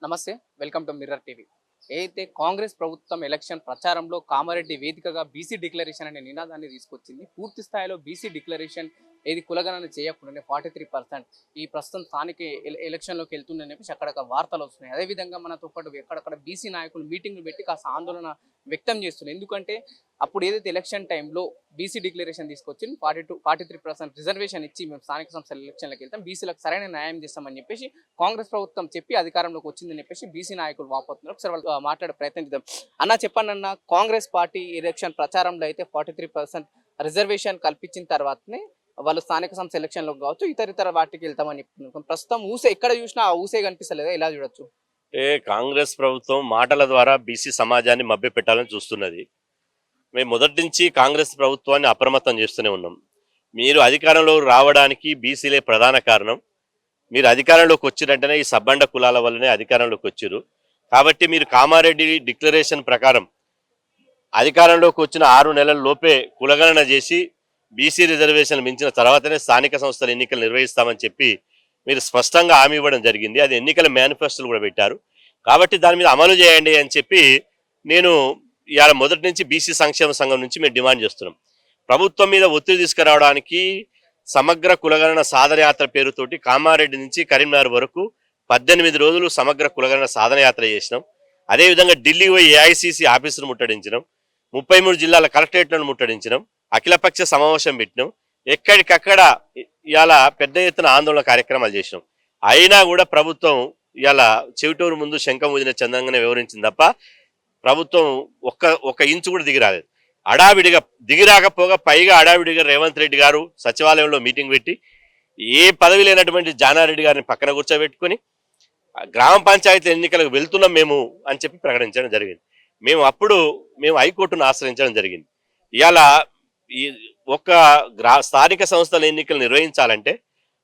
నమస్తే. Welcome to mirror TV. ఏదైతే కాంగ్రెస్ ప్రభుత్వం ఎలక్షన్ ప్రచారంలో కామారెడ్డి వేదికగా బీసీ డిక్లరేషన్ అనే నినాదాన్ని తీసుకొచ్చింది. పూర్తి స్థాయిలో బీసీ డిక్లరేషన్ ఏది కులగణన చేయకుండానే 43% ఈ ప్రస్తుతం స్థానిక ఎలక్షన్లోకి వెళ్తుందని చెప్పేసి అక్కడక్కడ వార్తలు వస్తున్నాయి. అదేవిధంగా మనతో పాటు ఎక్కడక్కడ బీసీ నాయకులు మీటింగ్లు పెట్టి కాస్త ఆందోళన వ్యక్తం చేస్తున్నారు. ఎందుకంటే అప్పుడు ఏదైతే ఎలక్షన్ టైంలో బీసీ డిక్లరేషన్ తీసుకొచ్చి 43% రిజర్వేషన్ ఇచ్చి మేము స్థానిక సంస్థల ఎలక్షన్లకు వెళ్తాం, బీసీలకు సరైన న్యాయం చేస్తామని చెప్పేసి కాంగ్రెస్ ప్రభుత్వం చెప్పి అధికారంలోకి వచ్చిందని చెప్పేసి బీసీ నాయకులు వాపోతున్నారు. ఒకసారి వాళ్ళు మాట్లాడే ప్రయత్నం చేద్దాం. అన్న చెప్పండి అన్న, కాంగ్రెస్ పార్టీ ఎలక్షన్ ప్రచారంలో అయితే 43% రిజర్వేషన్ కల్పించిన తర్వాతనే వాళ్ళు స్థానిక సంస్థ ఎలక్షన్లో కావచ్చు ఇతర వాటికి వెళ్తామని చెప్తున్నారు. ప్రస్తుతం ఊసే ఎక్కడ చూసినా ఆ ఊసే కనిపిస్తలేదా? ఎలా చూడొచ్చు? కాంగ్రెస్ ప్రభుత్వం మాటల ద్వారా బీసీ సమాజాన్ని మభ్యపెట్టాలని చూస్తున్నది. మేము మొదటి నుంచి కాంగ్రెస్ ప్రభుత్వాన్ని అప్రమత్తం చేస్తూనే ఉన్నాం. మీరు అధికారంలో రావడానికి బీసీలే ప్రధాన కారణం. మీరు అధికారంలోకి వచ్చినట్టనే ఈ సబ్బండ కులాల వల్లనే అధికారంలోకి వచ్చారు. కాబట్టి మీరు కామారెడ్డి డిక్లరేషన్ ప్రకారం అధికారంలోకి వచ్చిన 6 నెలల లోపే కులగణన చేసి బీసీ రిజర్వేషన్ మించిన తర్వాతనే స్థానిక సంస్థల ఎన్నికలు నిర్వహిస్తామని చెప్పి మీరు స్పష్టంగా హామీ ఇవ్వడం జరిగింది. అది ఎన్నికల మేనిఫెస్టోలు కూడా పెట్టారు. కాబట్టి దాని మీద అమలు చేయండి అని చెప్పి నేను ఇవాళ మొదటి నుంచి బీసీ సంక్షేమ సంఘం నుంచి మేము డిమాండ్ చేస్తున్నాం. ప్రభుత్వం మీద ఒత్తిడి తీసుకురావడానికి సమగ్ర కులగణన సాధనయాత్ర పేరుతోటి కామారెడ్డి నుంచి కరీంనగర్ వరకు 18 రోజులు సమగ్ర కులగణన సాధనయాత్ర చేసినాం. అదేవిధంగా ఢిల్లీ పోయి ఏఐసిసి ఆఫీసును ముట్టడించినాం, 33 జిల్లాల కలెక్టరేట్లను ముట్టడించినాం, అఖిలపక్ష సమావేశం పెట్టినాం, ఎక్కడికక్కడ ఇవాళ పెద్ద ఎత్తున ఆందోళన కార్యక్రమాలు చేసినాం. అయినా కూడా ప్రభుత్వం ఇవాళ చెవిటూరు ముందు శంఖం ఊదిన చందంగానే వివరించింది తప్ప ప్రభుత్వం ఒక్క ఇంచు కూడా దిగిరాలేదు. అడావిడిగా దిగిరాకపోగా పైగా అడావిడిగా రేవంత్ రెడ్డి గారు సచివాలయంలో మీటింగ్ పెట్టి ఏ పదవి లేనటువంటి జానారెడ్డి గారిని పక్కన కూర్చోబెట్టుకుని గ్రామ పంచాయతీ ఎన్నికలకు వెళ్తున్నాం మేము అని చెప్పి ప్రకటించడం జరిగింది. మేము హైకోర్టును ఆశ్రయించడం జరిగింది. ఇవాళ ఈ స్థానిక సంస్థల ఎన్నికలు నిర్వహించాలంటే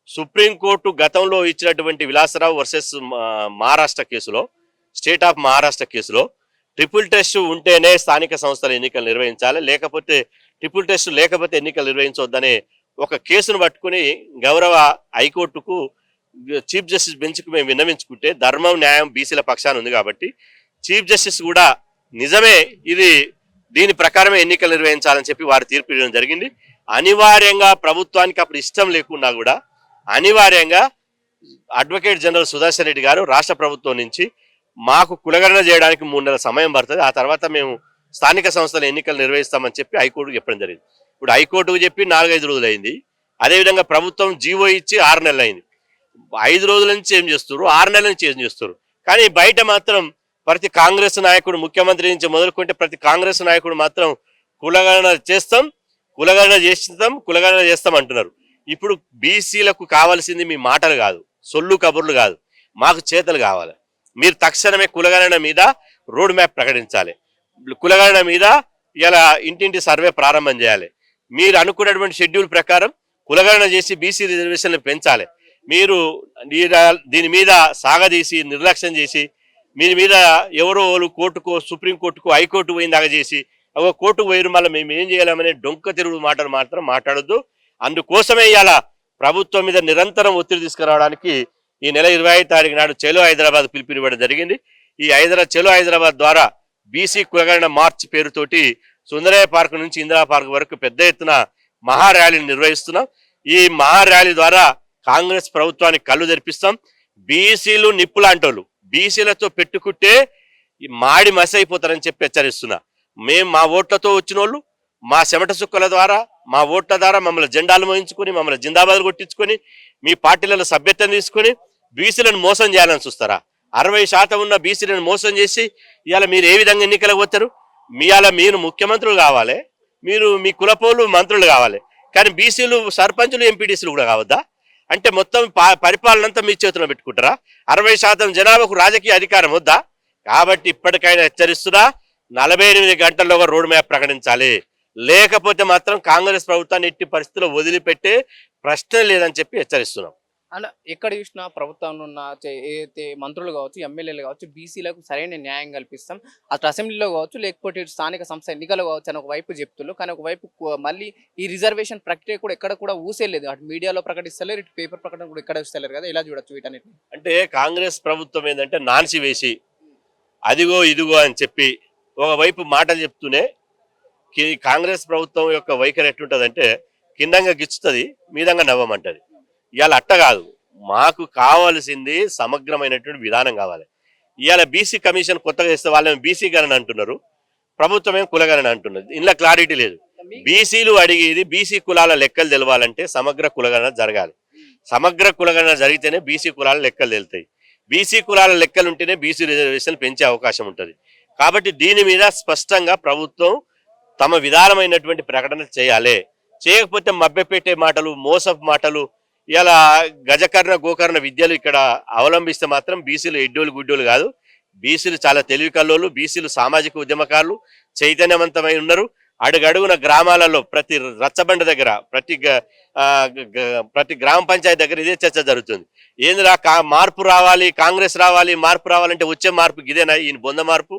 సుప్రీంకోర్టు గతంలో ఇచ్చినటువంటి విలాసరావు వర్సెస్ మహారాష్ట్ర కేసులో, స్టేట్ ఆఫ్ మహారాష్ట్ర కేసులో ట్రిపుల్ టెస్ట్ ఉంటేనే స్థానిక సంస్థల ఎన్నికలు నిర్వహించాలి, లేకపోతే ట్రిపుల్ టెస్ట్ లేకపోతే ఎన్నికలు నిర్వహించవద్దనే ఒక కేసును పట్టుకుని గౌరవ హైకోర్టుకు చీఫ్ జస్టిస్ బెంచ్కు మేము విన్నవించుకుంటే ధర్మం న్యాయం బీసీల పక్షాన ఉంది కాబట్టి చీఫ్ జస్టిస్ కూడా నిజమే దీని ప్రకారమే ఎన్నికలు నిర్వహించాలని చెప్పి వారు తీర్పు ఇవ్వడం జరిగింది. అనివార్యంగా ప్రభుత్వానికి అప్పుడు ఇష్టం లేకున్నా కూడా అనివార్యంగా అడ్వకేట్ జనరల్ సుదర్శన్ రెడ్డి గారు రాష్ట్ర ప్రభుత్వం నుంచి మాకు కులగణన చేయడానికి 3 నెలల సమయం పడుతుంది, ఆ తర్వాత మేము స్థానిక సంస్థల ఎన్నికలు నిర్వహిస్తామని చెప్పి హైకోర్టుకు చెప్పడం జరిగింది. ఇప్పుడు హైకోర్టుకు చెప్పి 4-5 రోజులు అయింది. అదేవిధంగా ప్రభుత్వం జీవో ఇచ్చి 6 నెలలు అయింది. 5 రోజుల నుంచి ఏం చేస్తారు, 6 నెలల నుంచి ఏం చేస్తారు. కానీ బయట మాత్రం ప్రతి కాంగ్రెస్ నాయకుడు, ముఖ్యమంత్రి నుంచి మొదలుకుంటే ప్రతి కాంగ్రెస్ నాయకుడు మాత్రం కులగణన చేస్తాం, కులగణన చేస్తాం అంటున్నారు. ఇప్పుడు బీసీలకు కావాల్సింది మీ మాటలు కాదు, సొల్లు కబుర్లు కాదు, మాకు చేతలు కావాలి. మీరు తక్షణమే కులగణన మీద రోడ్ మ్యాప్ ప్రకటించాలి, కులగణన మీద ఇలా ఇంటింటి సర్వే ప్రారంభం చేయాలి. మీరు అనుకున్నటువంటి షెడ్యూల్ ప్రకారం కులగణన చేసి బీసీ రిజర్వేషన్లు పెంచాలి. మీరు దీని మీద సాగదీసి నిర్లక్ష్యం చేసి మీ మీద ఎవరో కోర్టుకో, సుప్రీంకోర్టుకో, హైకోర్టు పోయిందాగా చేసి కోర్టుకు పోయిన మళ్ళీ మేము ఏం చేయాలనే డొంక తిరుగుడు మాటలు మాత్రం మాట్లాడొద్దు. అందుకోసమే ఇవాళ ప్రభుత్వం మీద నిరంతరం ఒత్తిడి తీసుకురావడానికి ఈ నెల 25వ తారీఖు నాడు చలో హైదరాబాద్ పిలుపునివ్వడం జరిగింది. ఈ చలో హైదరాబాద్ ద్వారా బీసీ కులగణన మార్చ్ పేరుతోటి సుందరయ్య పార్క్ నుంచి ఇందిరా పార్క్ వరకు పెద్ద ఎత్తున మహా ర్యాలీని నిర్వహిస్తున్నాం. ఈ మహా ర్యాలీ ద్వారా కాంగ్రెస్ ప్రభుత్వానికి కళ్ళు తెరిపిస్తాం. బీసీలు నిప్పులాంటోళ్ళు, బీసీలతో పెట్టుకుంటే మాడి మసి అయిపోతారని చెప్పి హెచ్చరిస్తున్నా. మేము మా ఓట్లతో వచ్చిన వాళ్ళు మా చెమట సుక్కల ద్వారా, మా ఓట్ల ద్వారా మమ్మల్ని జెండాలు మోయించుకొని, మమ్మల్ని జిందాబాద్ కొట్టించుకొని, మీ పార్టీలలో సభ్యత్వం తీసుకొని బీసీలను మోసం చేయాలని చూస్తారా? 60% ఉన్న బీసీలను మోసం చేసి ఇవాళ మీరు ఏ విధంగా ఎన్నికలకు పోతారు? మీరు ముఖ్యమంత్రులు కావాలి, మీరు మీ కులపోలు మంత్రులు కావాలి, కానీ బీసీలు సర్పంచులు, ఎంపీటీసీలు కూడా కావద్దా? అంటే మొత్తం పరిపాలన అంతా మీ చేతిలో పెట్టుకుంటారా? 60% జనాభాకు రాజకీయ అధికారం వద్దా? కాబట్టి ఇప్పటికైనా హెచ్చరిస్తున్నా, 48 గంటల్లోగా రోడ్ మ్యాప్ ప్రకటించాలి. లేకపోతే మాత్రం కాంగ్రెస్ ప్రభుత్వాన్ని ఎట్టి పరిస్థితుల్లో వదిలిపెట్టే ప్రశ్న లేదని చెప్పి హెచ్చరిస్తున్నాం. అలా ఎక్కడ చూసినా ప్రభుత్వంలో ఉన్న ఏదైతే మంత్రులు కావచ్చు, ఎమ్మెల్యేలు కావచ్చు, బీసీలకు సరైన న్యాయం కల్పిస్తాం. అటు అసెంబ్లీలో కావచ్చు, లేకపోతే ఇటు స్థానిక సంస్థ ఎన్నికలు కావచ్చు అని ఒకవైపు చెప్తున్నారు. కానీ ఒకవైపు మళ్ళీ ఈ రిజర్వేషన్ ప్రక్రియ కూడా ఎక్కడ కూడా ఊసేలేదు. అటు మీడియాలో ప్రకటిస్తలేరు, ఇటు పేపర్ ప్రకటన కూడా ఎక్కడ ఇస్తలేరు కదా. ఇలా చూడొచ్చు వీటన్నిటిని. అంటే కాంగ్రెస్ ప్రభుత్వం ఏంటంటే నాన్సి వేసి అదిగో ఇదిగో అని చెప్పి ఒకవైపు మాటలు చెప్తూనే కాంగ్రెస్ ప్రభుత్వం యొక్క వైఖరి ఎట్లుంటదంటే కిందంగా గిచ్చుతుంది, మీదంగా నవ్వమంటది. ఇవాళ అట్ట కాదు, మాకు కావాల్సింది సమగ్రమైనటువంటి విధానం కావాలి. ఇవాళ బీసీ కమిషన్ కొత్తగా ఇస్తే వాళ్ళని బీసీ గణన అంటున్నారు, ప్రభుత్వం ఏం కులగణన అంటున్నది. ఇందులో క్లారిటీ లేదు. బీసీలు అడిగేది బీసీ కులాల లెక్కలు తెలవాలంటే సమగ్ర కులగణన జరగాలి. సమగ్ర కులగణన జరిగితేనే బీసీ కులాల లెక్కలు తెలుతాయి. బీసీ కులాల లెక్కలు ఉంటేనే బీసీ రిజర్వేషన్ పెంచే అవకాశం ఉంటుంది. కాబట్టి దీని మీద స్పష్టంగా ప్రభుత్వం తమ విధానమైనటువంటి ప్రకటన చేయాలి. చేయకపోతే మభ్యపెట్టే మాటలు, మోసపు మాటలు, ఇలా గజకర్ణ గోకర్ణ విద్యలు ఇక్కడ అవలంబిస్తే మాత్రం బీసీలు ఎడ్డోలు గుడ్డోలు కాదు. బీసీలు చాలా తెలివి కల్లోలు, బీసీలు సామాజిక ఉద్యమకారులు, చైతన్యవంతమై ఉన్నారు. అడుగడుగున గ్రామాలలో ప్రతి రచ్చబండ దగ్గర, ప్రతి గ్రామ పంచాయతీ దగ్గర ఇదే చర్చ జరుగుతుంది. ఏందిరా మార్పు రావాలి, కాంగ్రెస్ రావాలి, మార్పు రావాలంటే వచ్చే మార్పు ఇదేనా? ఈయన బొంద మార్పు.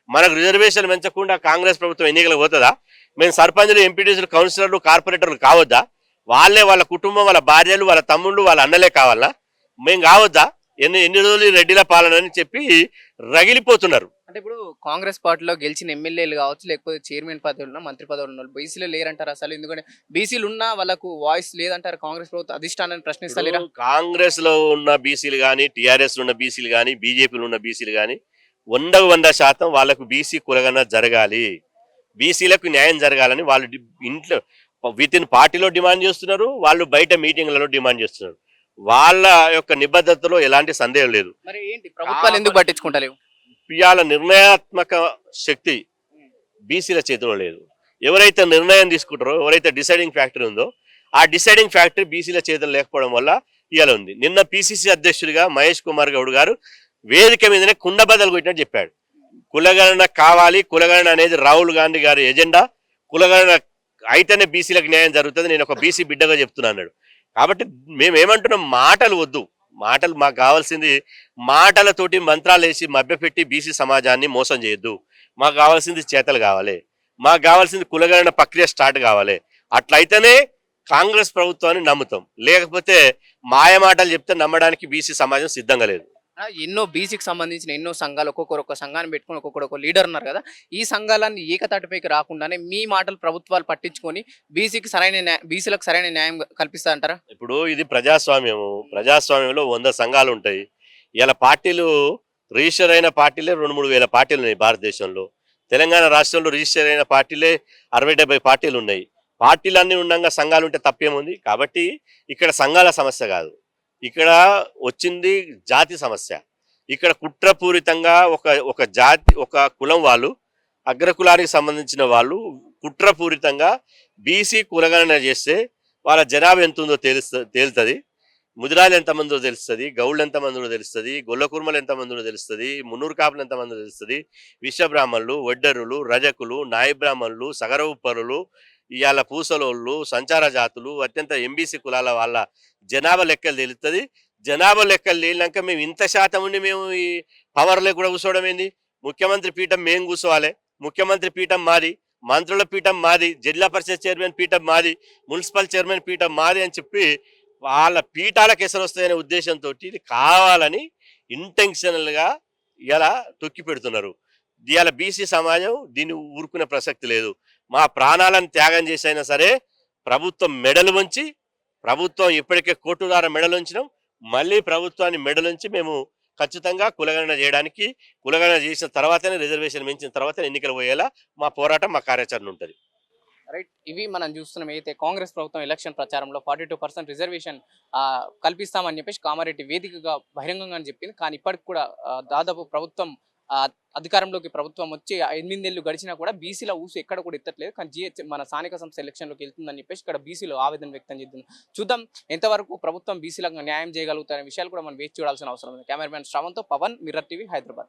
మనకు రిజర్వేషన్ పెంచకుండా కాంగ్రెస్ ప్రభుత్వం ఎన్నికలకు పోతుందా? మేము సర్పంచులు, ఎంపీటీసీలు, కౌన్సిలర్లు, కార్పొరేటర్లు కావద్దా? వాళ్ళే, వాళ్ళ కుటుంబం, వాళ్ళ భార్యలు, వాళ్ళ తమ్ముళ్ళు, వాళ్ళ అన్నలే కావాలా? మేము కావద్దా? ఎన్ని రోజులు రెడ్డిల పాలన అని చెప్పి రగిలిపోతున్నారు. అంటే ఇప్పుడు కాంగ్రెస్ పార్టీలో గెలిచిన ఎమ్మెల్యేలు కావచ్చు, లేకపోతే చైర్మన్ పదవులు, మంత్రి పదవులు ఉన్న వాళ్ళు బీసీలో లేరంటారు అసలు. ఎందుకంటే బీసీలు ఉన్నా వాళ్ళకు వాయిస్ లేదంటారు కాంగ్రెస్ ప్రభుత్వం అధిష్టానాన్ని ప్రశ్నిస్తలేరా? కాంగ్రెస్ లో ఉన్న బీసీలు కానీ, టీఆర్ఎస్ లో ఉన్న బీసీలు కానీ, బీజేపీలో ఉన్న బీసీలు కానీ 100% వాళ్ళకు బీసీ కులగన జరగాలి, బీసీలకు న్యాయం జరగాలని వాళ్ళు ఇంట్లో విత్ ఇన్ పార్టీలో డిమాండ్ చేస్తున్నారు, వాళ్ళు బయట మీటింగ్లలో డిమాండ్ చేస్తున్నారు. వాళ్ళ యొక్క నిబద్ధతలో ఎలాంటి సందేహం లేదు. మరి ఏంటి ప్రభుత్వాలు ఎందుకు పట్టించుకుంటలేవు? ఇవాళ నిర్ణయాత్మక శక్తి బీసీల చేతిలో లేదు. ఎవరైతే నిర్ణయం తీసుకుంటారో, ఎవరైతే డిసైడింగ్ ఫ్యాక్టరీ ఉందో, ఆ డిసైడింగ్ ఫ్యాక్టరీ బీసీల చేతిలో లేకపోవడం వల్ల ఇవాళ ఉంది. నిన్న పిసిసి అధ్యక్షుడిగా మహేష్ కుమార్ గౌడ్ గారు వేదిక మీదనే కుండబద్దలు కొట్టినట్టు చెప్పాడు. కులగణన కావాలి, కులగణన అనేది రాహుల్ గాంధీ గారి ఎజెండా, కులగణన అయితేనే బీసీలకు న్యాయం జరుగుతుంది, నేను ఒక బీసీ బిడ్డగా చెప్తున్నా అన్నాడు. కాబట్టి మేమేమంటున్నాం, మాటలు వద్దు. మాటలు మాకు కావాల్సింది, మాటలతోటి మంత్రాలు వేసి మభ్యపెట్టి బీసీ సమాజాన్ని మోసం చేయొద్దు. మాకు కావాల్సింది చేతలు కావాలి, మాకు కావాల్సింది కులగణన ప్రక్రియ స్టార్ట్ కావాలి. అట్లయితేనే కాంగ్రెస్ ప్రభుత్వాన్ని నమ్ముతాం. లేకపోతే మాయ మాటలు చెప్తే నమ్మడానికి బీసీ సమాజం సిద్ధంగా లేదు. ఎన్నో బీసీకి సంబంధించిన ఎన్నో సంఘాలు, ఒక్కొక్కరు ఒక సంఘాన్ని పెట్టుకుని ఒక్కొక్కరు ఒక లీడర్ ఉన్నారు కదా. ఈ సంఘాలన్నీ ఏకతాటిపైకి రాకుండానే మీ మాటలు ప్రభుత్వాలు పట్టించుకొని బీసీలకు సరైన న్యాయం కల్పిస్తా అంటారా? ఇప్పుడు ఇది ప్రజాస్వామ్యము. ప్రజాస్వామ్యంలో 100 సంఘాలు ఉంటాయి. ఇలా పార్టీలు రిజిస్టర్ అయిన పార్టీలే 2-3 వేల పార్టీలు ఉన్నాయి భారతదేశంలో. తెలంగాణ రాష్ట్రంలో రిజిస్టర్ అయిన పార్టీలే 60-70 పార్టీలు ఉన్నాయి. పార్టీలన్నీ ఉండగా సంఘాలు ఉంటే తప్పేముంది? కాబట్టి ఇక్కడ సంఘాల సమస్య కాదు, ఇక్కడ వచ్చింది జాతి సమస్య. ఇక్కడ కుట్రపూరితంగా ఒక జాతి, ఒక కులం వాళ్ళు, అగ్రకులానికి సంబంధించిన వాళ్ళు కుట్రపూరితంగా బీసీ కులగణన చేస్తే వాళ్ళ జనాభా ఎంత ఉందో తేలుతుంది. ముదిరాలు ఎంతమందో తెలుస్తుంది, గౌళ్ళు ఎంతమందో తెలుస్తుంది, గొల్లకుర్మలు ఎంతమందో తెలుస్తుంది, మున్నూరు కాపులు ఎంతమందో తెలుస్తుంది, విశ్వబ్రాహ్మణులు, వడ్డరులు, రజకులు, నాయబ్రాహ్మణులు, సగరవుపరులు, ఇవాళ పూసలోళ్ళు, సంచార జాతులు, అత్యంత ఎంబీసీ కులాల వాళ్ళ జనాభా లెక్కలు తెలుస్తుంది. జనాభా లెక్కలు తేలినాక మేము ఇంత శాతం ఉండి మేము ఈ పవర్లో కూడా కూర్చోవడం ఏంది? ముఖ్యమంత్రి పీఠం మేము కూర్చోవాలి, ముఖ్యమంత్రి పీఠం మాది, మంత్రుల పీఠం మాది, జిల్లా పరిషత్ చైర్మన్ పీఠం మాది, మున్సిపల్ చైర్మన్ పీఠం మాది అని చెప్పి వాళ్ళ పీఠాలకు ఎసరు వస్తాయనే ఉద్దేశంతో ఇది కావాలని ఇంటెన్షనల్గా ఇలా తొక్కి పెడుతున్నారు. ఇవాళ బీసీ సమాజం దీన్ని ఊరుకునే ప్రసక్తి లేదు. మా ప్రాణాలను త్యాగం చేసైనా సరే ప్రభుత్వం మెడలు వంచి, ప్రభుత్వం ఇప్పటికే కోర్టు ద్వారా మెడలు ఉంచినాం, మళ్ళీ ప్రభుత్వాన్ని మెడలుంచి మేము ఖచ్చితంగా కులగణన చేయడానికి, కులగణన చేసిన తర్వాతనే, రిజర్వేషన్ పెంచిన తర్వాత ఎన్నికలు పోయేలా మా పోరాటం, మా కార్యాచరణ ఉంటుంది. రైట్, ఇవి మనం చూస్తున్నాం. అయితే కాంగ్రెస్ ప్రభుత్వం ఎలక్షన్ ప్రచారంలో 42% రిజర్వేషన్ కల్పిస్తామని చెప్పేసి కామారెడ్డి వేదికగా బహిరంగంగా చెప్పింది. కానీ ఇప్పటికి కూడా దాదాపు ప్రభుత్వం అధికారంలోకి ప్రభుత్వం వచ్చి 8 ఏళ్ళు గడిచినా కూడా బీసీల ఊసు ఎక్కడ కూడా ఎత్తట్లేదు. కానీ మన స్థానిక సంస్థ ఎలక్షన్లోకి వెళ్తుందని చెప్పేసి ఇక్కడ బీసీలు ఆవేదన వ్యక్తం చేస్తుంది. చూద్దాం ఎంతవరకు ప్రభుత్వం బీసీలకు న్యాయం చేయగలుగుతారనే విషయాలు కూడా మనం వేచి చూడాల్సిన అవసరం ఉంది. కెమెరామెన్ శ్రవంతో పవన్, మిర్రర్ టీవీ, హైదరాబాద్.